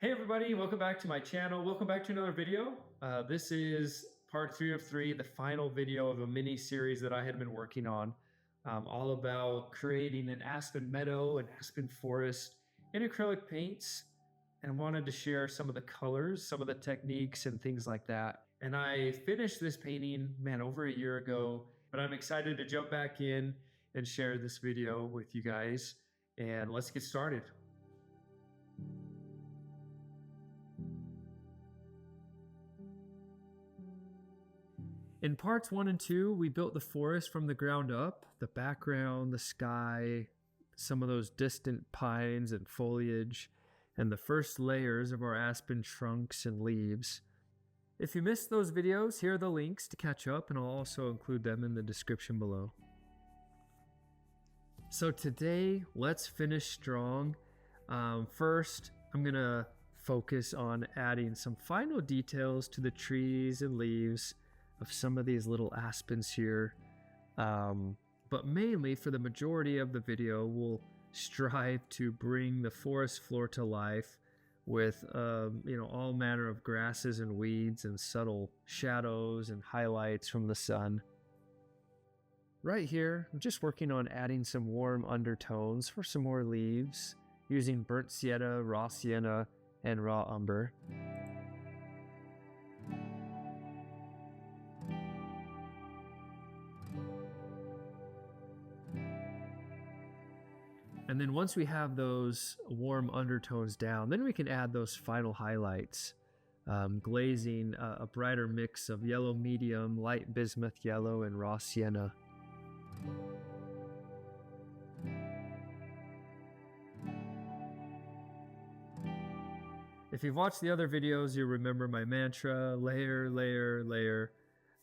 Hey everybody, welcome back to my channel. Welcome back to another video. This is part 3 of 3, the final video of a mini series that I had been working on, all about creating an aspen meadow, an aspen forest in acrylic paints, and wanted to share some of the colors, some of the techniques and things like that. And I finished this painting, man, over a year ago, but I'm excited to jump back in and share this video with you guys. And let's get started. In parts 1 and 2, we built the forest from the ground up, the background, the sky, some of those distant pines and foliage, and the first layers of our aspen trunks and leaves. If you missed those videos, here are the links to catch up, and I'll also include them in the description below. So today, let's finish strong. First, I'm gonna focus on adding some final details to the trees and leaves of some of these little aspens here. But mainly for the majority of the video, we'll strive to bring the forest floor to life with all manner of grasses and weeds and subtle shadows and highlights from the sun. Right here, I'm just working on adding some warm undertones for some more leaves, using burnt sienna, and raw umber. And then once we have those warm undertones down, then we can add those final highlights, glazing a brighter mix of yellow medium, light bismuth yellow, and raw sienna. If you've watched the other videos, you remember my mantra, layer, layer, layer.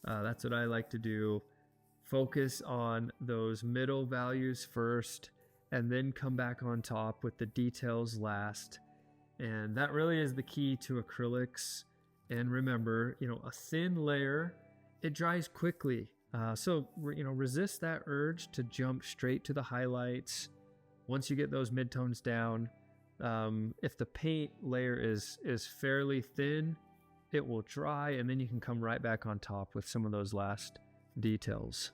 That's what I like to do. Focus on those middle values first, and then come back on top with the details last. And that really is the key to acrylics. And remember, a thin layer, it dries quickly. So resist that urge to jump straight to the highlights. Once you get those midtones down, if the paint layer is fairly thin, it will dry, and then you can come right back on top with some of those last details.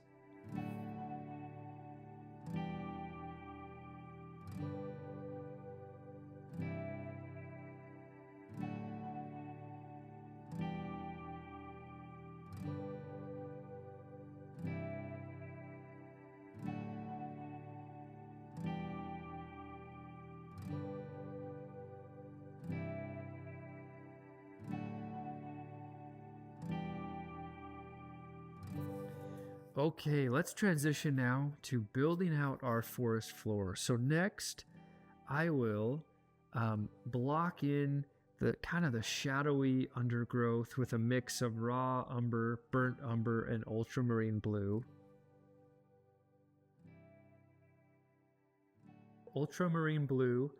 Okay, let's transition now to building out our forest floor. So next, I will block in the shadowy undergrowth with a mix of raw umber, burnt umber, and ultramarine blue. Ultramarine blue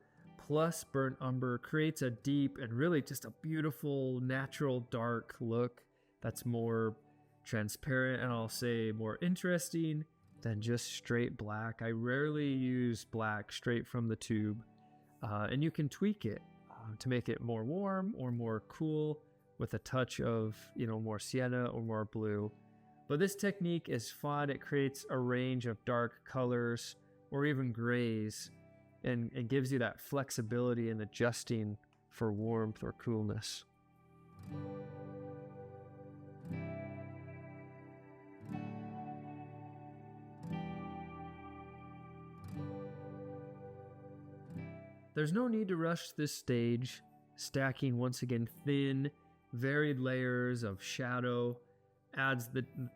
plus burnt umber creates a deep and really just a beautiful natural dark look that's more transparent, and I'll say more interesting than just straight black. I rarely use black straight from the tube, and you can tweak it to make it more warm or more cool with a touch of more sienna or more blue. But this technique is fun. It creates a range of dark colors or even grays, and it gives you that flexibility in adjusting for warmth or coolness. There's no need to rush this stage, stacking once again thin, varied layers of shadow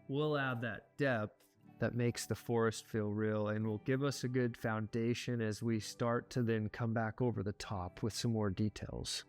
will add that depth that makes the forest feel real and will give us a good foundation as we start to then come back over the top with some more details.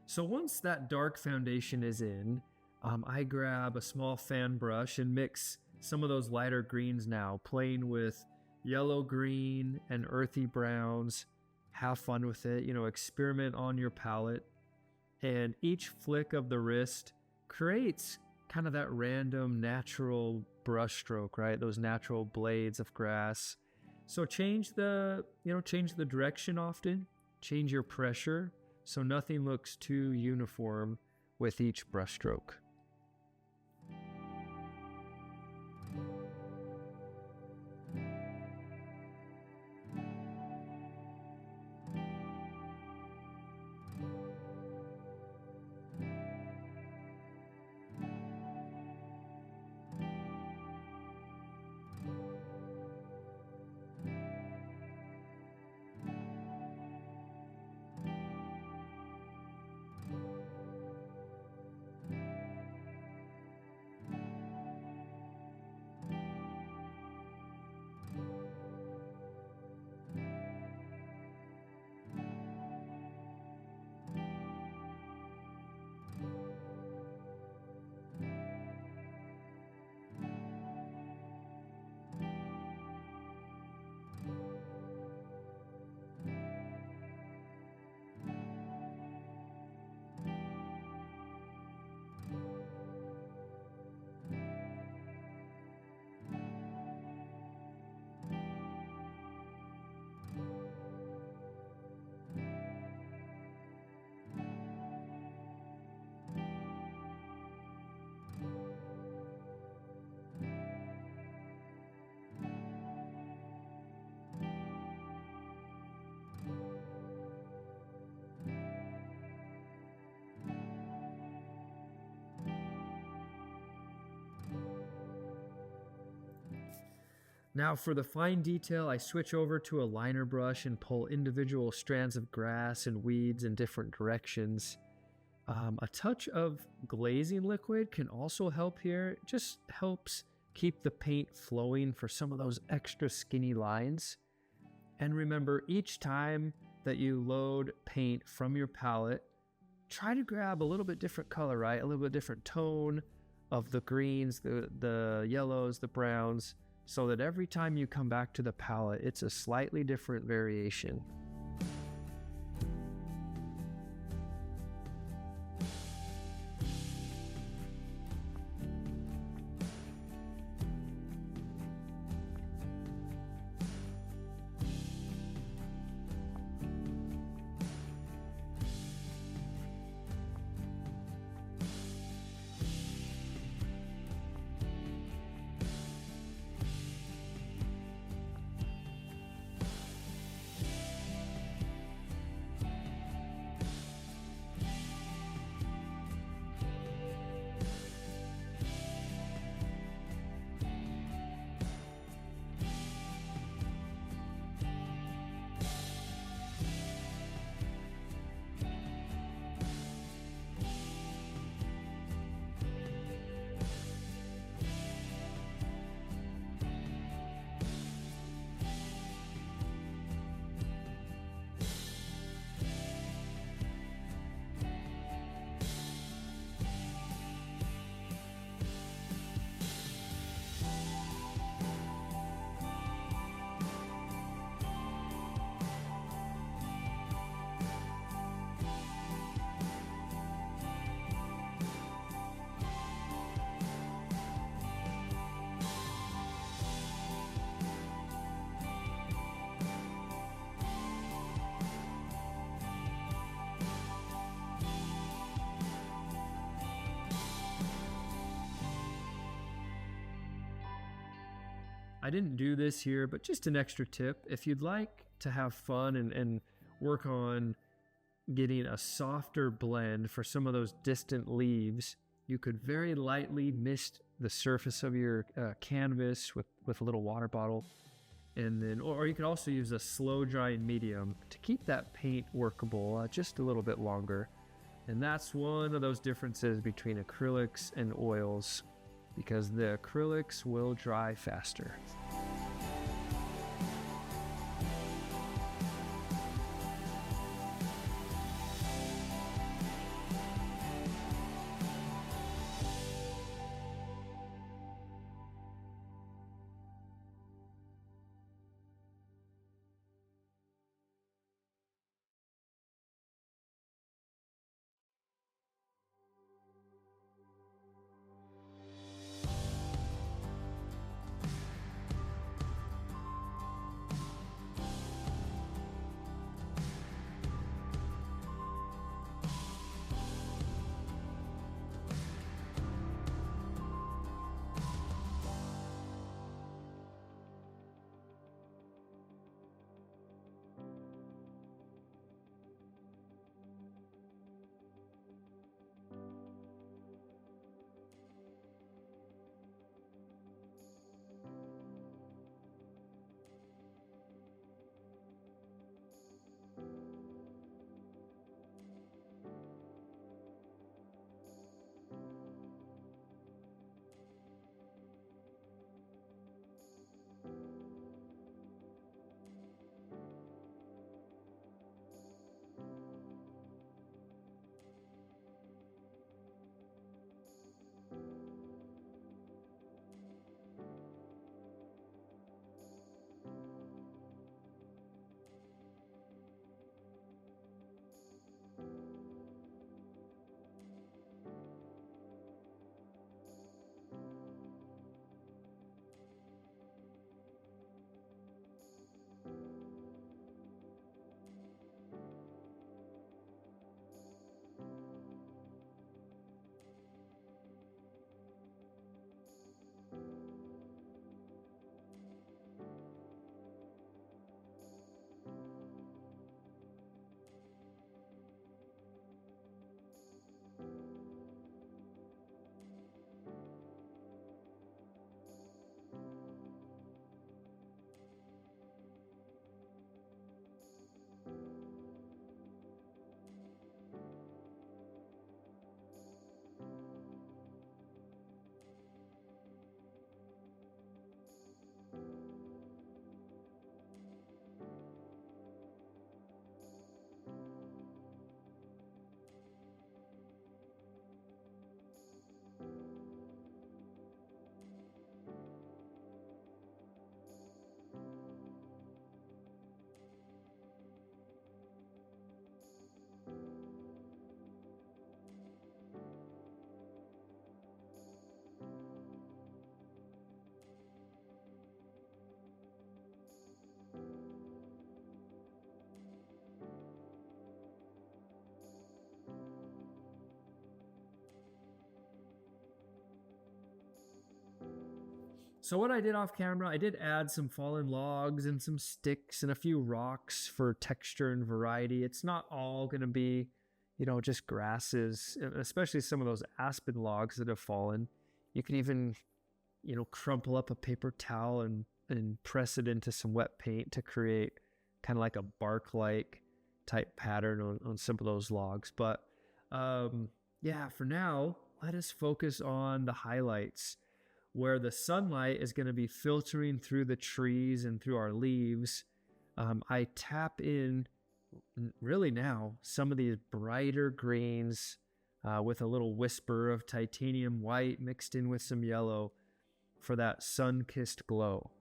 So once that dark foundation is in, I grab a small fan brush and mix some of those lighter greens now, playing with yellow, green, and earthy browns. Have fun with it, experiment on your palette. And each flick of the wrist creates kind of that random natural brush stroke, right? Those natural blades of grass. So change the direction often, change your pressure so nothing looks too uniform with each brush stroke. Now for the fine detail, I switch over to a liner brush and pull individual strands of grass and weeds in different directions. A touch of glazing liquid can also help here. It just helps keep the paint flowing for some of those extra skinny lines. And remember, each time that you load paint from your palette, try to grab a little bit different color, right? A little bit different tone of the greens, the yellows, the browns, so that every time you come back to the palette, it's a slightly different variation. I didn't do this here, but just an extra tip. If you'd like to have fun and work on getting a softer blend for some of those distant leaves, you could very lightly mist the surface of your canvas with a little water bottle. And then, or you could also use a slow drying medium to keep that paint workable just a little bit longer. And that's one of those differences between acrylics and oils, because the acrylics will dry faster. So what I did off camera, I did add some fallen logs and some sticks and a few rocks for texture and variety. It's not all going to be, just grasses, especially some of those aspen logs that have fallen. You could even, crumple up a paper towel and press it into some wet paint to create kind of like a bark-like type pattern on some of those logs. But yeah, for now, let us focus on the highlights where the sunlight is going to be filtering through the trees and through our leaves. I tap in really now some of these brighter greens with a little whisper of titanium white mixed in with some yellow for that sun-kissed glow.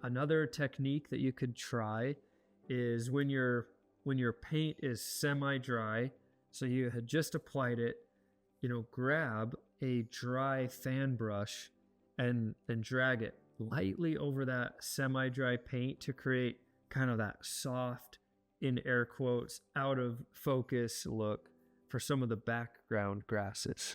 Another technique that you could try is when your paint is semi-dry, so you had just applied it, grab a dry fan brush and drag it lightly over that semi-dry paint to create kind of that soft, in air quotes, out of focus look for some of the background grasses.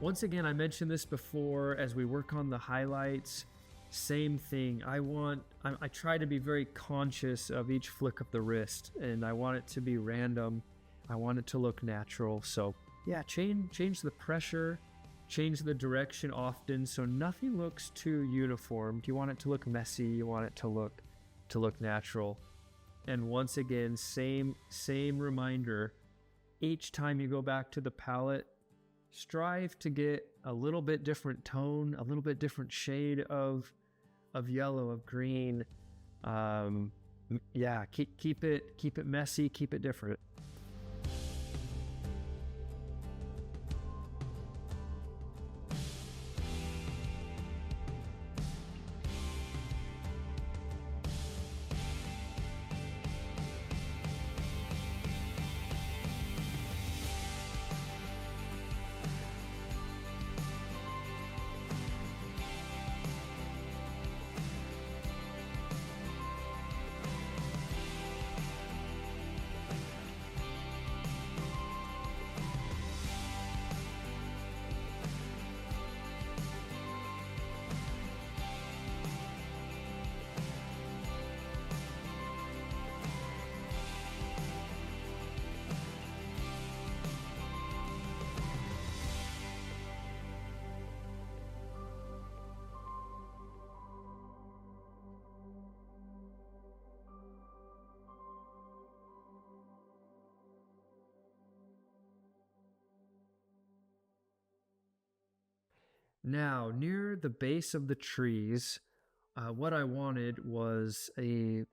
Once again, I mentioned this before, as we work on the highlights, same thing. I try to be very conscious of each flick of the wrist, and I want it to be random. I want it to look natural. So yeah, change the pressure, change the direction often, so nothing looks too uniform. You want it to look messy, you want it to look natural. And once again, same reminder, each time you go back to the palette, strive to get a little bit different tone, a little bit different shade of yellow, of green. Yeah, keep it messy, keep it different. Now, near the base of the trees, what I wanted was a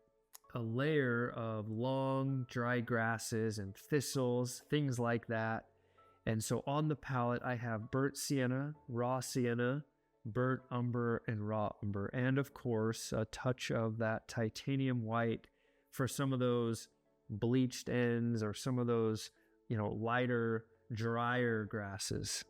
layer of long, dry grasses and thistles, things like that. And so on the palette, I have burnt sienna, raw sienna, burnt umber, and raw umber. And of course, a touch of that titanium white for some of those bleached ends or some of those, lighter, drier grasses.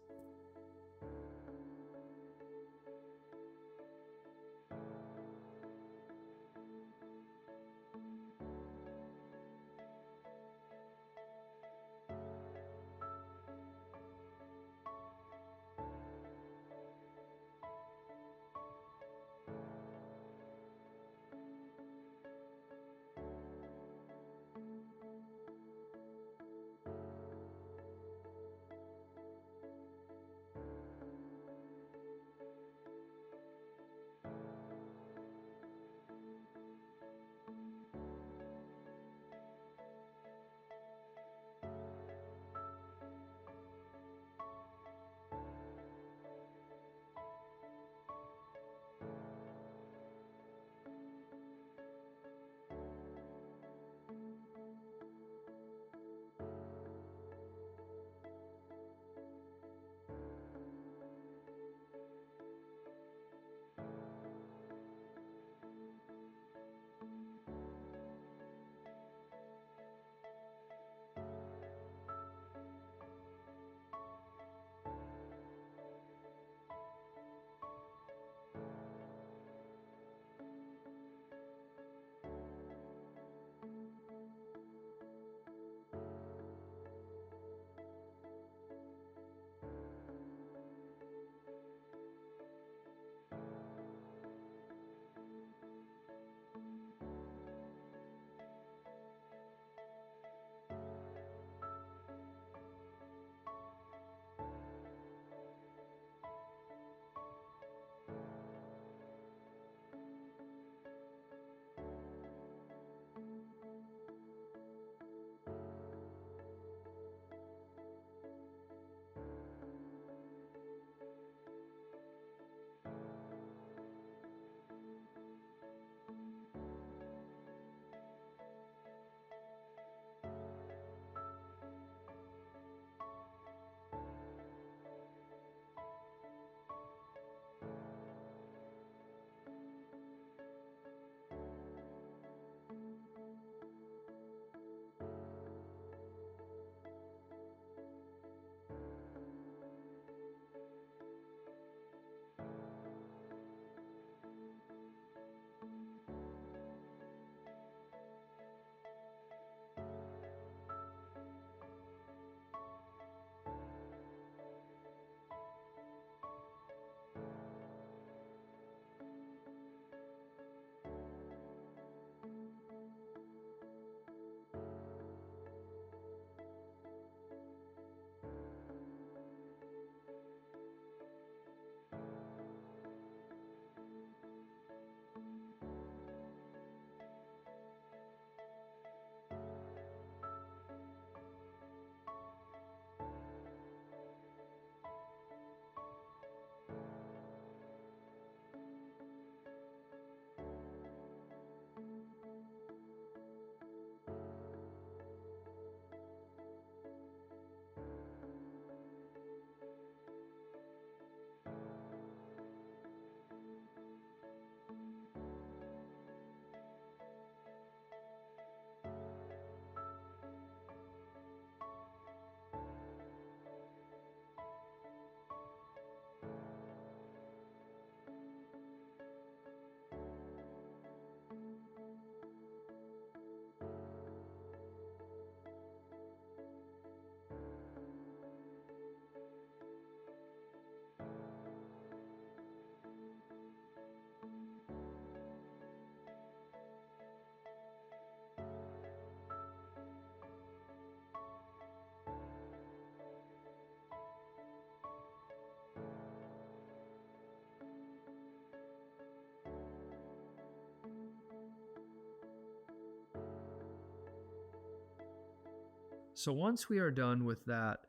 So once we are done with that,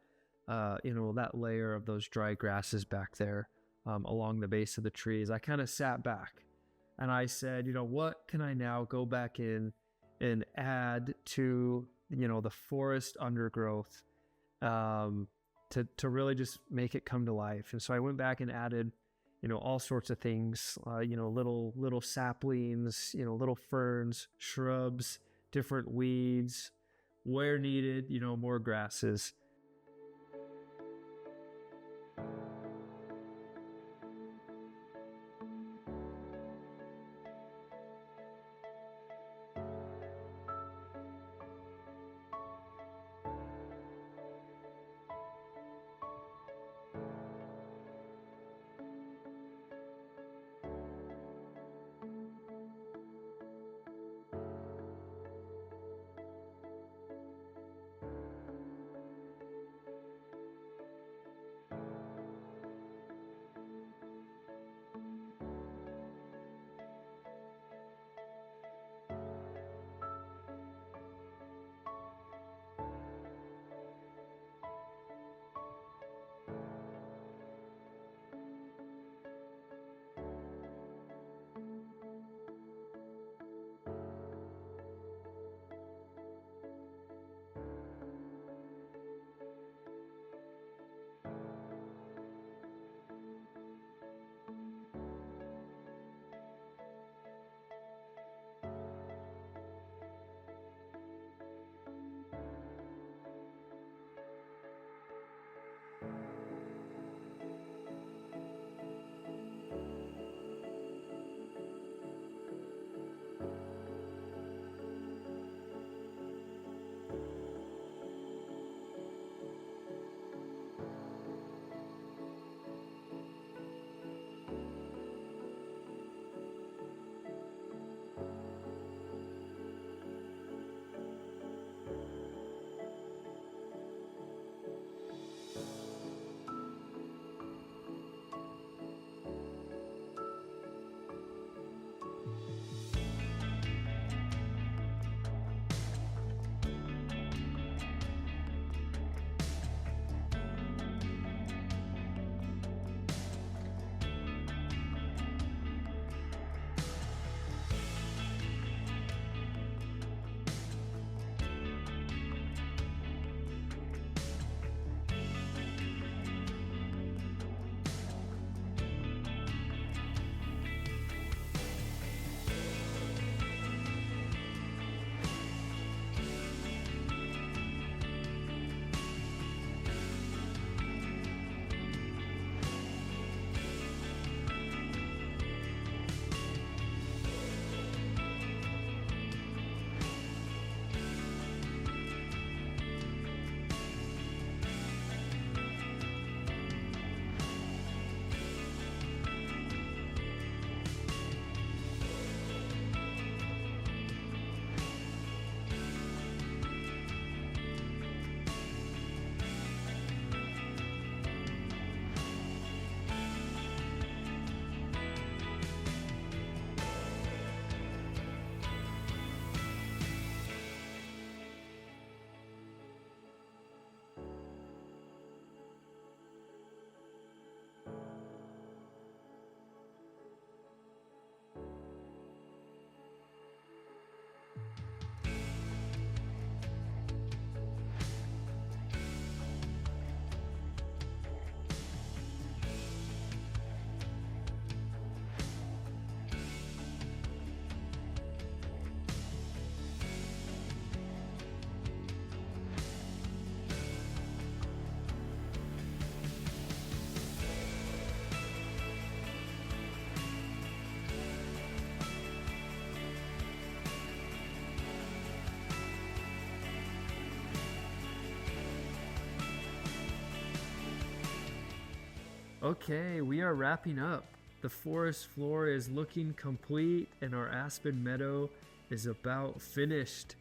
that layer of those dry grasses back there along the base of the trees, I kind of sat back and I said, what can I now go back in and add to, the forest undergrowth to really just make it come to life. And so I went back and added, all sorts of things, little saplings, little ferns, shrubs, different weeds, where needed, more grasses. Okay, we are wrapping up. The forest floor is looking complete and our Aspen Meadow is about finished.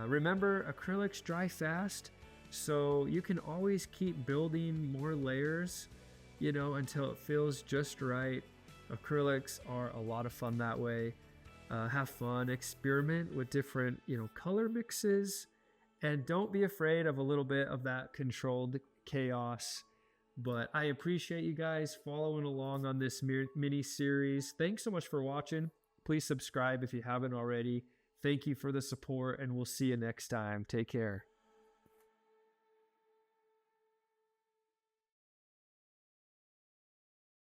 Remember, acrylics dry fast, so you can always keep building more layers, until it feels just right. Acrylics are a lot of fun that way. Have fun, experiment with different, color mixes And don't be afraid of a little bit of that controlled chaos. But I appreciate you guys following along on this mini series. Thanks so much for watching. Please subscribe if you haven't already. Thank you for the support, and we'll see you next time. Take care.